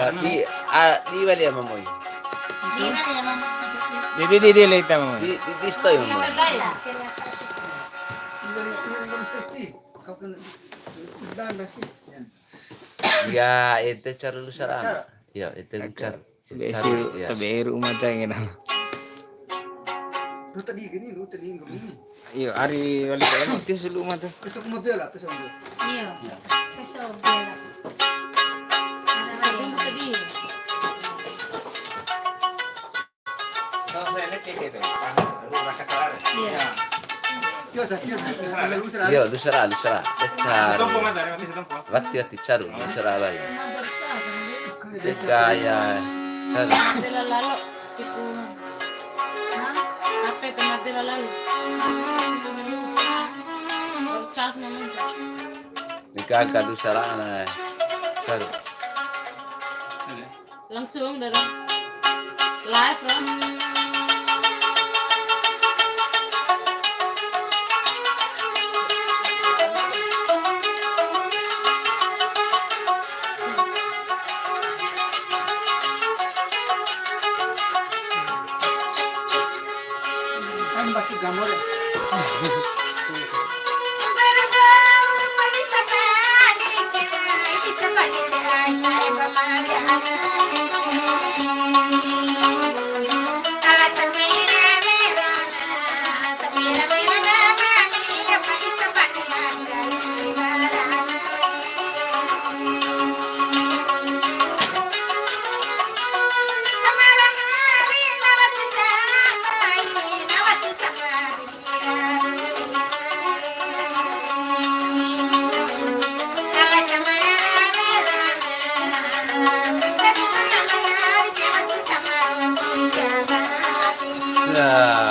Di bali ya mamoy. Di na niya mama. Di later mo. Di stoy mamoy. Ya, itu cara lu sarana. Ya, itu cara. Besi taberu mata ngena. Lu tadi gini. Iyo, ari wali ko ano tis lu mata. Gusto ko mabela, gusto mo. Iyo. Peso bela. Ada tadi. So saya lihat kayak gitu. Lu rakasaran. Iya. Yo sa, yo. Yo, lu sarana. Setompo mata, mati setompo. Wati caru, lu sarana. Kaya cara. Madela lalo itu. Apa itu madela lalo? Cas namanya. Nikah lu sarana. Caru. Langsung dari live lah. Kan baki gambar. Nah.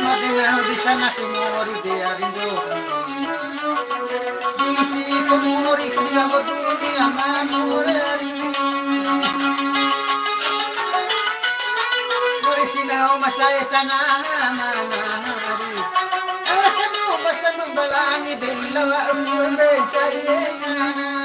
Madinah di sana semua di arindo. Isi pemuri dia dunia manurari. Orisinao masaya sana manari. Awasanu basanu balangi dilawa umbe chayre nanai.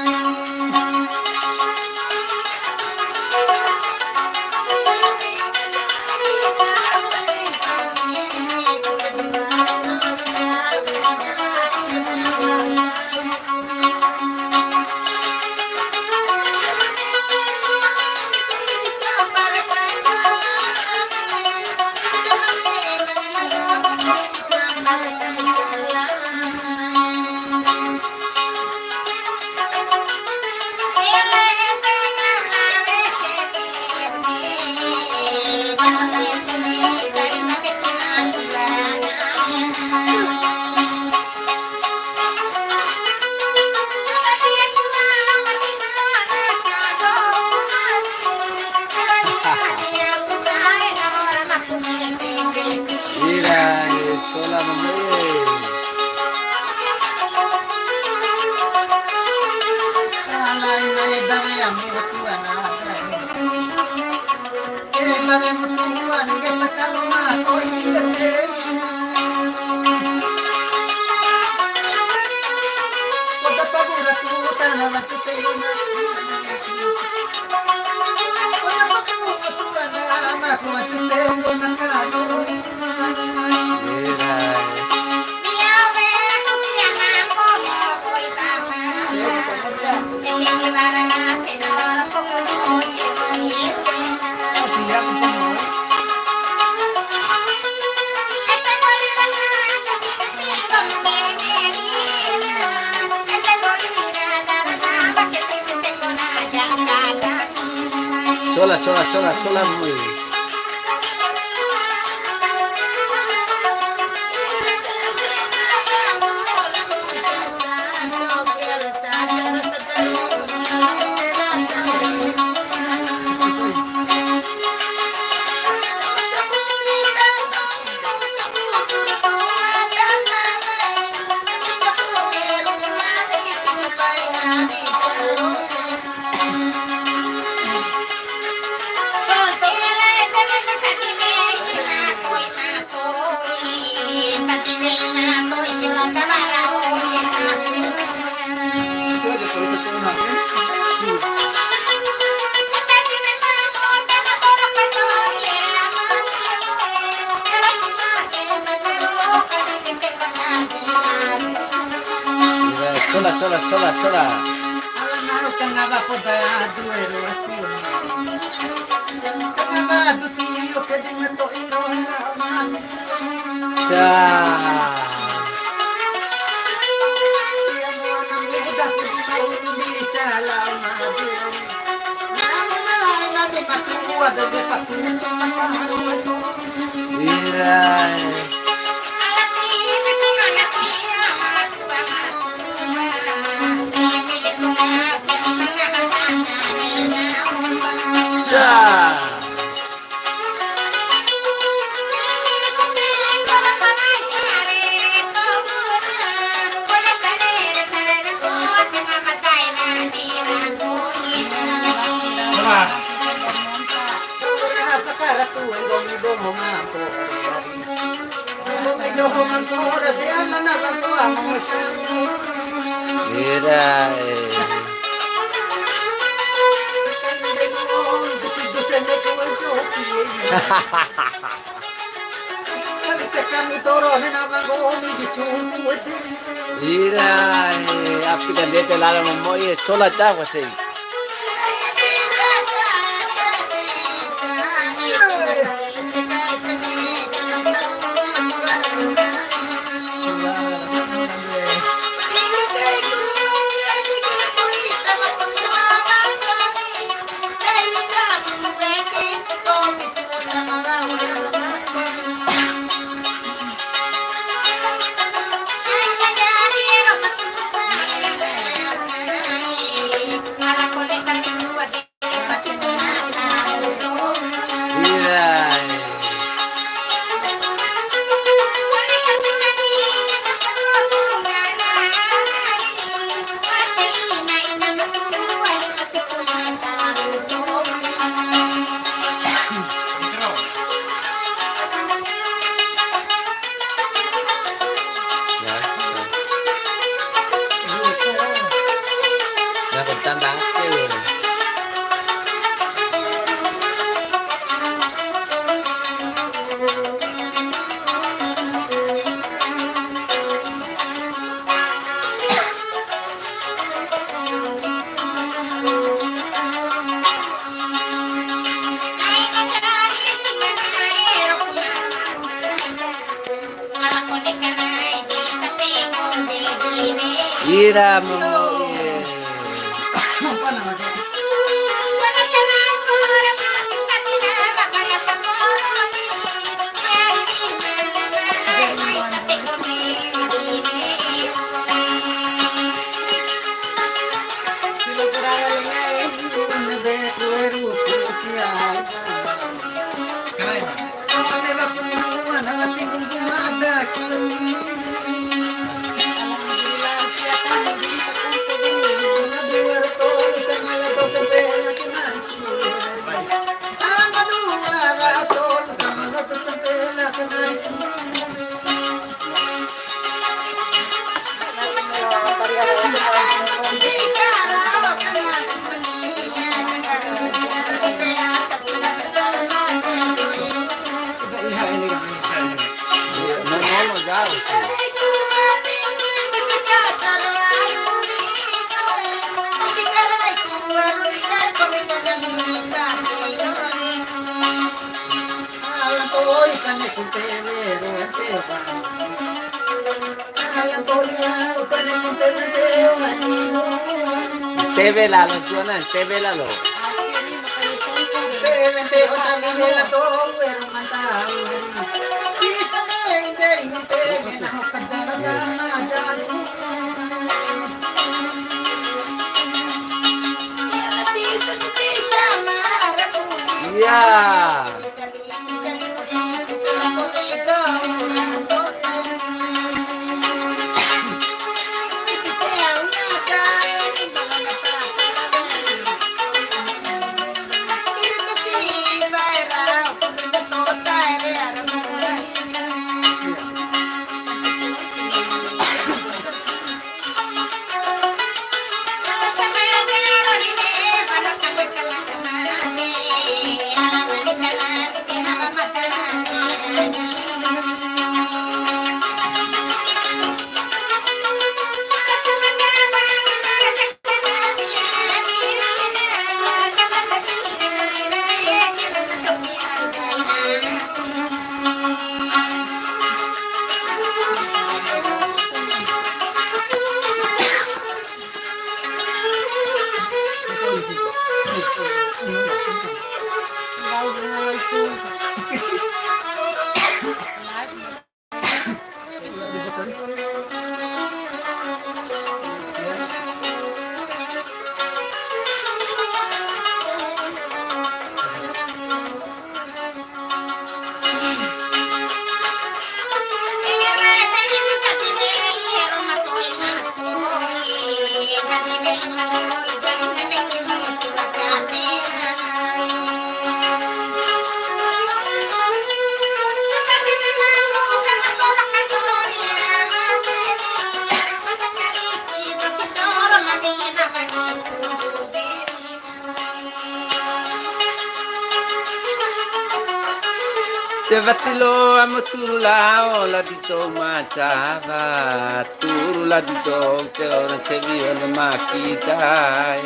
Mira, chola mamá. Alay na dami ang mutuan na. Dami mutuan ng macam ako ilete. Kota pabura tuta na matutayo na. Kota mutuan na ako matutayo na kano. Mira. Siap pemulai. Chola muy. Chola. Alam tengah apa dah duero aku. Tengah tu tiyo keding to iro laman. Cha. Dia mo nang muda ko bisa lama dia. Na de patua de patuto mataro to. Mira. Cha. Sakara tu enggak domo mampo. Domo mampo de ala na mampo amo sa. Mira. Mira, आपकी धंधे पे ला रहा हूँ ये छोला चाप वैसे ही Ira mo Apa namanya? Una de cuero crucial. Kenapa? Kone ba punuan hati kong gumada kami. Una buwar to sa malato sa pena kinari. Ang maduwara to sa malato sa pena kinari. no daw. Alam ko ikane kuntero teba. Alam ko ikane kuntero anino. Tebe lalo tuanan, tebe lalo. Bevente otami hela to ero mantau. Kisa inde inte gena hokadara dana jari. Yeah. Te vatilo amo turulao la dito machava turula dito te ora te vio no makitai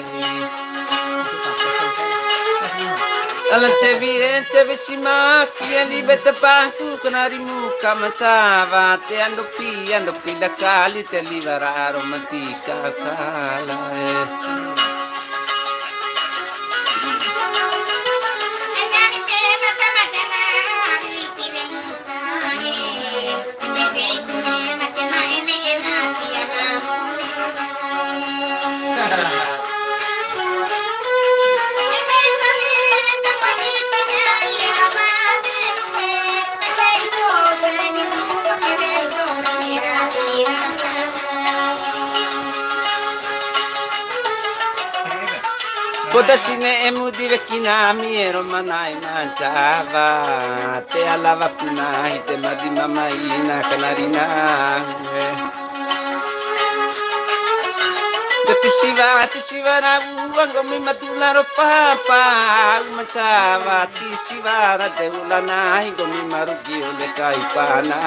Alan te viente vesima che libeta panku kanari muka machava te ando pi la cali te livara romantica cala Podasine emu di vechinami ero manai mangiava te alava punai te madi mamaina canarina ti si va na uango mi matularo papa mangiava ti si va na te ulanai go mi marugio le kai pana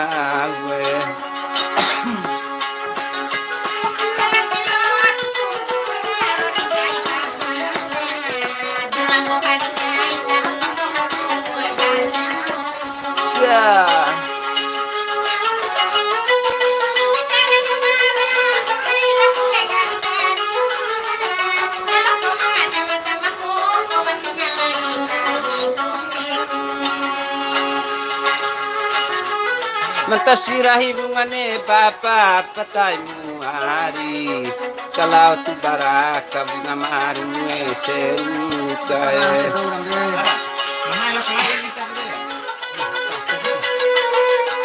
Mentasirahi bungane bapa patay muari. Kalau tu baraka bunga mari seruka. Mana lah lain kita tu.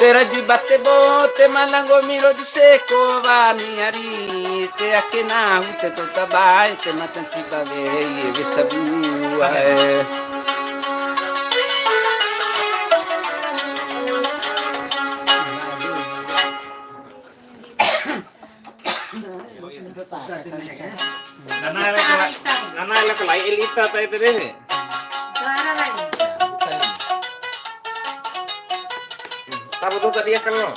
Tera di batte botte malango miro di seco vani ari te akena ute to tabai te matanti bavei e sabua Nana lah kelai elita tay tadi. Tahu tu tadi ya kalau